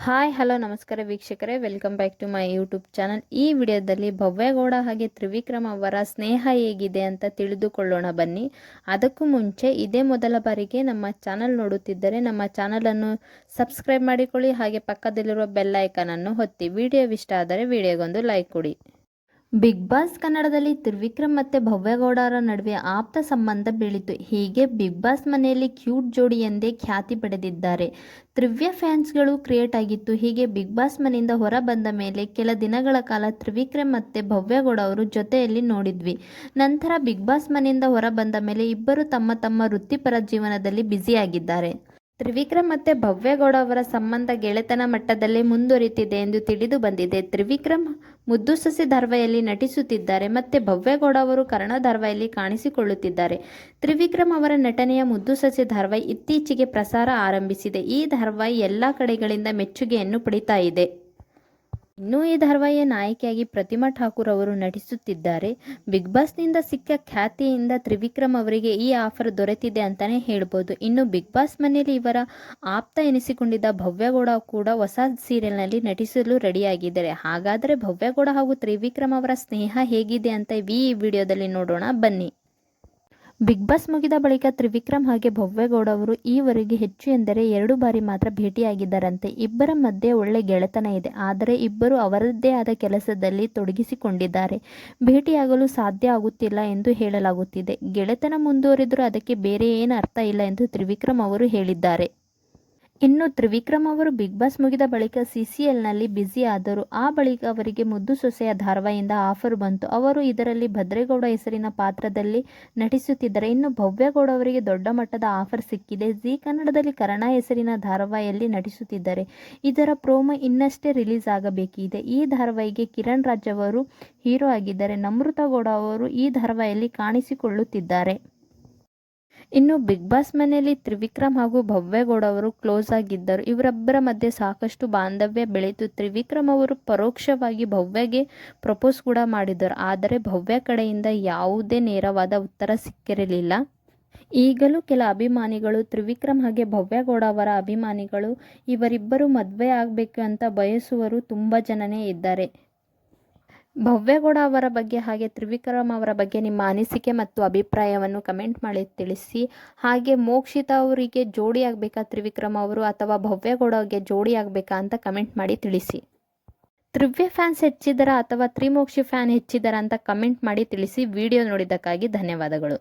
Hi hello ನಮಸ್ಕಾರ ವೀಕ್ಷಕರೇ, welcome back to my YouTube channel. ಈ ವಿಡಿಯೋದಲ್ಲಿ ಭವ್ಯಗೌಡ ಹಾಗೆ ತ್ರಿವಿಕ್ರಮ್ ಅವರ ಸ್ನೇಹ ಹೇಗಿದೆ ಅಂತ ತಿಳಿದುಕೊಳ್ಳೋಣ ಬನ್ನಿ. ಅದಕ್ಕೂ ಮುಂಚೆ ಇದೇ ಮೊದಲ ಬಾರಿಗೆ ನಮ್ಮ ಚಾನಲ್ ನೋಡುತ್ತಿದ್ದರೆ ನಮ್ಮ ಚಾನಲನ್ನು ಸಬ್ಸ್ಕ್ರೈಬ್ ಮಾಡಿಕೊಳ್ಳಿ, ಹಾಗೆ ಪಕ್ಕದಲ್ಲಿರುವ ಬೆಲ್ ಐಕಾನನ್ನು ಒತ್ತಿ. ವಿಡಿಯೋ ಇಷ್ಟ ಆದರೆ ವಿಡಿಯೋಗೊಂದು ಲೈಕ್ ಕೊಡಿ. ಬಿಗ್ ಬಾಸ್ ಕನ್ನಡದಲ್ಲಿ ತ್ರಿವಿಕ್ರಮ್ ಮತ್ತು ಭವ್ಯಗೌಡರ ನಡುವೆ ಆಪ್ತ ಸಂಬಂಧ ಬೆಳೀತು. ಹೀಗೆ ಬಿಗ್ ಬಾಸ್ ಮನೆಯಲ್ಲಿ ಕ್ಯೂಟ್ ಜೋಡಿ ಎಂದೇ ಖ್ಯಾತಿ ಪಡೆದಿದ್ದಾರೆ. ತ್ರಿವ್ಯ ಫ್ಯಾನ್ಸ್ಗಳು ಕ್ರಿಯೇಟ್ ಆಗಿತ್ತು. ಹೀಗೆ ಬಿಗ್ ಬಾಸ್ ಮನೆಯಿಂದ ಹೊರ ಬಂದ ಮೇಲೆ ಕೆಲ ದಿನಗಳ ಕಾಲ ತ್ರಿವಿಕ್ರಮ್ ಮತ್ತು ಭವ್ಯಗೌಡ ಅವರು ಜೊತೆಯಲ್ಲಿ ನೋಡಿದ್ವಿ. ನಂತರ ಬಿಗ್ ಬಾಸ್ ಮನೆಯಿಂದ ಹೊರ ಬಂದ ಮೇಲೆ ಇಬ್ಬರು ತಮ್ಮ ತಮ್ಮ ವೃತ್ತಿಪರ ಜೀವನದಲ್ಲಿ ಬ್ಯುಸಿಯಾಗಿದ್ದಾರೆ. ತ್ರಿವಿಕ್ರಮ್ ಮತ್ತು ಭವ್ಯಗೌಡ ಅವರ ಸಂಬಂಧ ಗೆಳೆತನ ಮಟ್ಟದಲ್ಲಿ ಮುಂದುವರಿತಿದೆ ಎಂದು ತಿಳಿದು ಬಂದಿದೆ. ತ್ರಿವಿಕ್ರಮ್ ಮುದ್ದು ಸೊಸೆ ಧಾರಾವಾಹಿಯಲ್ಲಿ ನಟಿಸುತ್ತಿದ್ದಾರೆ ಮತ್ತು ಭವ್ಯಗೌಡ ಅವರು ಕರ್ಣ ಧಾರಾವಾಹಿಯಲ್ಲಿ ಕಾಣಿಸಿಕೊಳ್ಳುತ್ತಿದ್ದಾರೆ. ತ್ರಿವಿಕ್ರಮ್ ಅವರ ನಟನೆಯ ಮುದ್ದು ಸೊಸೆ ಧಾರಾವಾಹಿ ಇತ್ತೀಚೆಗೆ ಪ್ರಸಾರ ಆರಂಭಿಸಿದೆ. ಈ ಧಾರಾವಾಹಿ ಎಲ್ಲ ಕಡೆಗಳಿಂದ ಮೆಚ್ಚುಗೆಯನ್ನು ಪಡಿತಾ ಇದೆ. ಇನ್ನು ಈ ಧಾರಾವಾಹಿಯ ನಾಯಕಿಯಾಗಿ ಪ್ರತಿಮಾ ಠಾಕೂರ್ ಅವರು ನಟಿಸುತ್ತಿದ್ದಾರೆ. ಬಿಗ್ ಬಾಸ್ನಿಂದ ಸಿಕ್ಕ ಖ್ಯಾತಿಯಿಂದ ತ್ರಿವಿಕ್ರಮ್ ಅವರಿಗೆ ಈ ಆಫರ್ ದೊರೆತಿದೆ ಅಂತಾನೆ ಹೇಳ್ಬೋದು. ಇನ್ನು ಬಿಗ್ ಬಾಸ್ ಮನೆಯಲ್ಲಿ ಇವರ ಆಪ್ತ ಎನಿಸಿಕೊಂಡಿದ್ದ ಭವ್ಯಗೌಡ ಕೂಡ ಹೊಸ ಸೀರಿಯಲ್ನಲ್ಲಿ ನಟಿಸಲು ರೆಡಿಯಾಗಿದ್ದಾರೆ. ಹಾಗಾದರೆ ಭವ್ಯಗೌಡ ಹಾಗೂ ತ್ರಿವಿಕ್ರಮ್ ಅವರ ಸ್ನೇಹ ಹೇಗಿದೆ ಅಂತ ಈ ವಿಡಿಯೋದಲ್ಲಿ ನೋಡೋಣ ಬನ್ನಿ. ಬಿಗ್ ಬಾಸ್ ಮುಗಿದ ಬಳಿಕ ತ್ರಿವಿಕ್ರಮ್ ಹಾಗೆ ಭವ್ಯಗೌಡ ಅವರು ಈವರೆಗೆ ಹೆಚ್ಚು ಎಂದರೆ 2 ಬಾರಿ ಮಾತ್ರ ಭೇಟಿಯಾಗಿದ್ದಾರಂತೆ. ಇಬ್ಬರ ಮಧ್ಯೆ ಒಳ್ಳೆ ಗೆಳೆತನ ಇದೆ. ಆದರೆ ಇಬ್ಬರು ಅವರದ್ದೇ ಆದ ಕೆಲಸದಲ್ಲಿ ತೊಡಗಿಸಿಕೊಂಡಿದ್ದಾರೆ. ಭೇಟಿಯಾಗಲು ಸಾಧ್ಯ ಆಗುತ್ತಿಲ್ಲ ಎಂದು ಹೇಳಲಾಗುತ್ತಿದೆ. ಗೆಳೆತನ ಮುಂದುವರಿದರೂ ಅದಕ್ಕೆ ಬೇರೆ ಏನು ಅರ್ಥ ಇಲ್ಲ ಎಂದು ತ್ರಿವಿಕ್ರಮ್ ಅವರು ಹೇಳಿದ್ದಾರೆ. ಇನ್ನು ತ್ರಿವಿಕ್ರಮ್ ಅವರು ಬಿಗ್ ಬಾಸ್ ಮುಗಿದ ಬಳಿಕ ಸಿಸಿಎಲ್ನಲ್ಲಿ ಬ್ಯುಸಿ ಆದರು. ಆ ಬಳಿಕ ಅವರಿಗೆ ಮುದ್ದು ಸೊಸೆಯ ಧಾರಾವಾಹಿಯಿಂದ ಆಫರ್ ಬಂತು. ಅವರು ಇದರಲ್ಲಿ ಭದ್ರೇಗೌಡ ಹೆಸರಿನ ಪಾತ್ರದಲ್ಲಿ ನಟಿಸುತ್ತಿದ್ದಾರೆ. ಇನ್ನು ಭವ್ಯಗೌಡ ಅವರಿಗೆ ದೊಡ್ಡ ಮಟ್ಟದ ಆಫರ್ ಸಿಕ್ಕಿದೆ. ಜಿ ಕನ್ನಡದಲ್ಲಿ ಕರ್ಣ ಹೆಸರಿನ ಧಾರಾವಾಹಿಯಲ್ಲಿ ನಟಿಸುತ್ತಿದ್ದಾರೆ. ಇದರ ಪ್ರೋಮೋ ಇನ್ನಷ್ಟೇ ರಿಲೀಸ್ ಆಗಬೇಕಿದೆ. ಈ ಧಾರಾವಾಹಿಗೆ ಕಿರಣ್ ರಾಜ್ ಅವರು ಹೀರೋ ಆಗಿದ್ದಾರೆ. ನಮ್ರತಾ ಗೌಡ ಅವರು ಈ ಧಾರಾವಾಹಿಯಲ್ಲಿ ಕಾಣಿಸಿಕೊಳ್ಳುತ್ತಿದ್ದಾರೆ. ಇನ್ನು ಬಿಗ್ ಬಾಸ್ ಮನೆಯಲ್ಲಿ ತ್ರಿವಿಕ್ರಮ್ ಹಾಗೂ ಭವ್ಯಗೌಡ ಅವರು ಕ್ಲೋಸ್ ಆಗಿದ್ದರು. ಇವರಿಬ್ಬರ ಮಧ್ಯೆ ಸಾಕಷ್ಟು ಬಾಂಧವ್ಯ ಬೆಳೆಯಿತು. ತ್ರಿವಿಕ್ರಮ್ ಅವರು ಪರೋಕ್ಷವಾಗಿ ಭವ್ಯಗೆ ಪ್ರಪೋಸ್ ಕೂಡ ಮಾಡಿದರು. ಆದರೆ ಭವ್ಯ ಕಡೆಯಿಂದ ಯಾವುದೇ ನೇರವಾದ ಉತ್ತರ ಸಿಕ್ಕಿರಲಿಲ್ಲ. ಈಗಲೂ ಕೆಲ ಅಭಿಮಾನಿಗಳು, ತ್ರಿವಿಕ್ರಮ್ ಹಾಗೆ ಭವ್ಯಗೌಡ ಅವರ ಅಭಿಮಾನಿಗಳು, ಇವರಿಬ್ಬರು ಮದುವೆ ಆಗಬೇಕು ಅಂತ ಬಯಸುವರು ತುಂಬ ಜನನೇ ಇದ್ದಾರೆ. ಭವ್ಯಗೌಡ ಅವರ ಬಗ್ಗೆ ಹಾಗೆ ತ್ರಿವಿಕ್ರಮ್ ಅವರ ಬಗ್ಗೆ ನಿಮ್ಮ ಅನಿಸಿಕೆ ಮತ್ತು ಅಭಿಪ್ರಾಯವನ್ನು ಕಮೆಂಟ್ ಮಾಡಿ ತಿಳಿಸಿ. ಹಾಗೆ ಮೋಕ್ಷಿತಾ ಅವರಿಗೆ ಜೋಡಿ ಆಗಬೇಕಾ ತ್ರಿವಿಕ್ರಮ್ ಅವರು, ಅಥವಾ ಭವ್ಯಗೌಡ ಅವರಿಗೆ ಜೋಡಿ ಆಗಬೇಕಾ ಅಂತ ಕಮೆಂಟ್ ಮಾಡಿ ತಿಳಿಸಿ. ತ್ರಿವ್ಯ ಫ್ಯಾನ್ಸ್ ಹೆಚ್ಚಿದರಾ ಅಥವಾ ತ್ರಿಮೋಕ್ಷಿ ಫ್ಯಾನ್ ಹೆಚ್ಚಿದರಾ ಅಂತ ಕಮೆಂಟ್ ಮಾಡಿ ತಿಳಿಸಿ. ವಿಡಿಯೋ ನೋಡಿದ್ದಕ್ಕಾಗಿ ಧನ್ಯವಾದಗಳು.